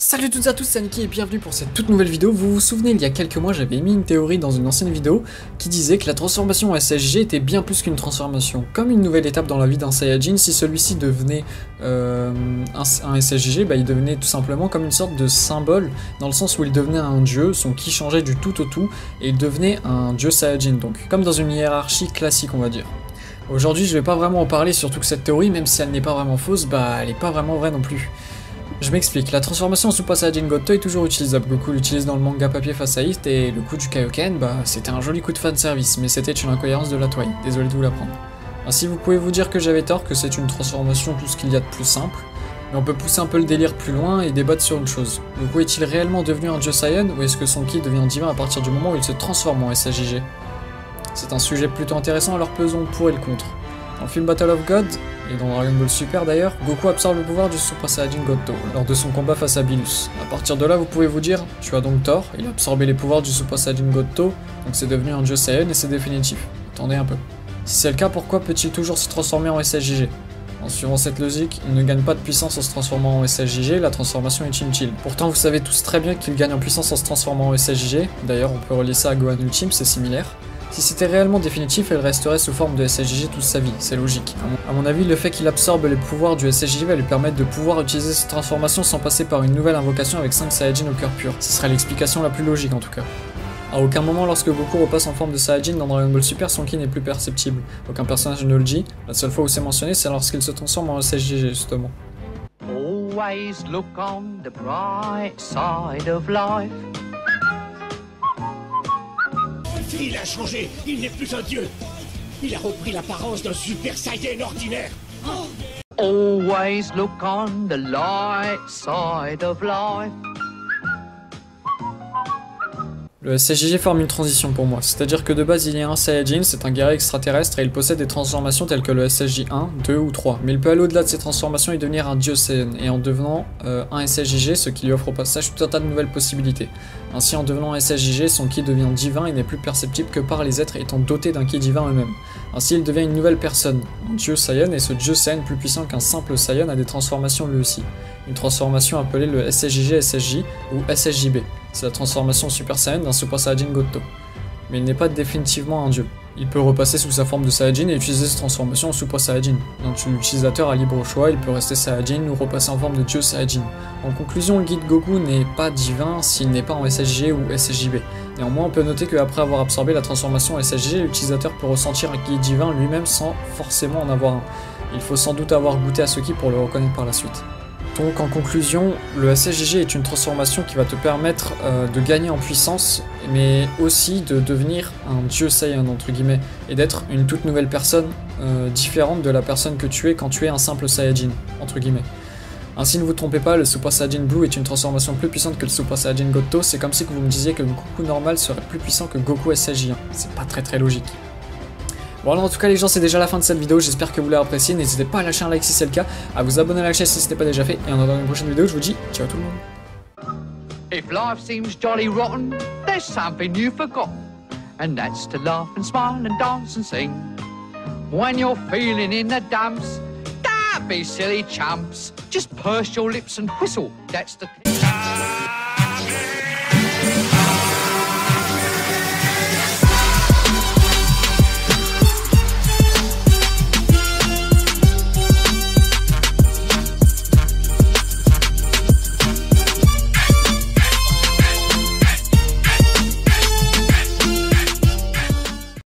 Salut à toutes et à tous, c'est Anki et bienvenue pour cette toute nouvelle vidéo. Vous vous souvenez, il y a quelques mois, j'avais émis une théorie dans une ancienne vidéo qui disait que la transformation en SSJ était bien plus qu'une transformation. Comme une nouvelle étape dans la vie d'un Saiyajin, si celui-ci devenait un SSJ, il devenait tout simplement comme une sorte de symbole, dans le sens où il devenait un dieu, son ki changeait du tout au tout, et il devenait un dieu Saiyajin, donc comme dans une hiérarchie classique, on va dire. Aujourd'hui, je vais pas vraiment en parler, surtout que cette théorie, même si elle n'est pas vraiment fausse, elle est pas vraiment vraie non plus. Je m'explique, la transformation en Super Saiyajin Goto est toujours utilisable. Goku l'utilise dans le manga papier face à Hit et le coup du Kaioken, c'était un joli coup de fanservice, mais c'était une incohérence de la toile, désolé de vous l'apprendre. Ainsi vous pouvez vous dire que j'avais tort, que c'est une transformation tout ce qu'il y a de plus simple, mais on peut pousser un peu le délire plus loin et débattre sur une chose. Goku est-il réellement devenu un dieu Saiyan, ou est-ce que son ki devient divin à partir du moment où il se transforme en SSJG? C'est un sujet plutôt intéressant, alors pesons le pour et le contre. Dans le film Battle of God, et dans Dragon Ball Super d'ailleurs, Goku absorbe le pouvoir du Super Saiyajin Goto lors de son combat face à Bilus. A partir de là, vous pouvez vous dire, tu as donc tort, il a absorbé les pouvoirs du Super Saiyajin Goto, donc c'est devenu un dieu Saiyan et c'est définitif. Attendez un peu. Si c'est le cas, pourquoi peut-il toujours se transformer en SSJG? En suivant cette logique, il ne gagne pas de puissance en se transformant en SSJG, la transformation est inutile. Pourtant, vous savez tous très bien qu'il gagne en puissance en se transformant en SSJG, d'ailleurs on peut relier ça à Gohan Ultime, c'est similaire. Si c'était réellement définitif, elle resterait sous forme de SSJG toute sa vie, c'est logique. A mon avis, le fait qu'il absorbe les pouvoirs du SSJG va lui permettre de pouvoir utiliser cette transformation sans passer par une nouvelle invocation avec 5 Saiyajin au cœur pur. Ce serait l'explication la plus logique en tout cas. À aucun moment lorsque Goku repasse en forme de Saiyajin dans Dragon Ball Super, son ki n'est plus perceptible. Aucun personnage ne le dit, la seule fois où c'est mentionné c'est lorsqu'il se transforme en SSJG justement. Always look on the bright side of life. Il a changé, il n'est plus un dieu. Il a repris l'apparence d'un Super Saiyan ordinaire. Always look on the light side of life. Le SSJG forme une transition pour moi, c'est-à-dire que de base il y a un Saiyajin, c'est un guerrier extraterrestre et il possède des transformations telles que le SSJ 1, 2 ou 3. Mais il peut aller au-delà de ces transformations et devenir un dieu Saiyan, et en devenant un SSJG, ce qui lui offre au passage tout un tas de nouvelles possibilités. Ainsi en devenant SSJG, son ki devient divin et n'est plus perceptible que par les êtres étant dotés d'un ki divin eux-mêmes. Ainsi il devient une nouvelle personne, un dieu Saiyan, et ce dieu Saiyan plus puissant qu'un simple Saiyan a des transformations lui aussi. Une transformation appelée le SSJG SSJ ou SSJB. C'est la transformation Super Saiyan d'un Super Saiyajin Goto. Mais il n'est pas définitivement un dieu. Il peut repasser sous sa forme de Saiyajin et utiliser cette transformation en Super Saiyajin. Donc l'utilisateur a libre choix, il peut rester Saiyajin ou repasser en forme de dieu Saiyajin. En conclusion, le guide Goku n'est pas divin s'il n'est pas en SSJ ou SSJB. Néanmoins, on peut noter qu'après avoir absorbé la transformation SSJ, l'utilisateur peut ressentir un ki divin lui-même sans forcément en avoir un. Il faut sans doute avoir goûté à ce ki pour le reconnaître par la suite. Donc en conclusion, le SSJG est une transformation qui va te permettre de gagner en puissance, mais aussi de devenir un dieu Saiyan entre guillemets, et d'être une toute nouvelle personne différente de la personne que tu es quand tu es un simple Saiyajin, entre guillemets. Ainsi ne vous trompez pas, le Super Saiyajin Blue est une transformation plus puissante que le Super Saiyajin Goto, c'est comme si vous me disiez que le Goku normal serait plus puissant que Goku SSJ1, c'est pas très logique. Bon alors en tout cas les gens, c'est déjà la fin de cette vidéo, j'espère que vous l'avez apprécié, n'hésitez pas à lâcher un like si c'est le cas, à vous abonner à la chaîne si ce n'est pas déjà fait, et en attendant une prochaine vidéo, je vous dis ciao tout le monde. If life seems jolly rotten, there's something you've forgotten, and that's to laugh and smile and dance and sing. When you're feeling in the dumps, don't be silly chumps, just purse your lips and whistle, that's the thing.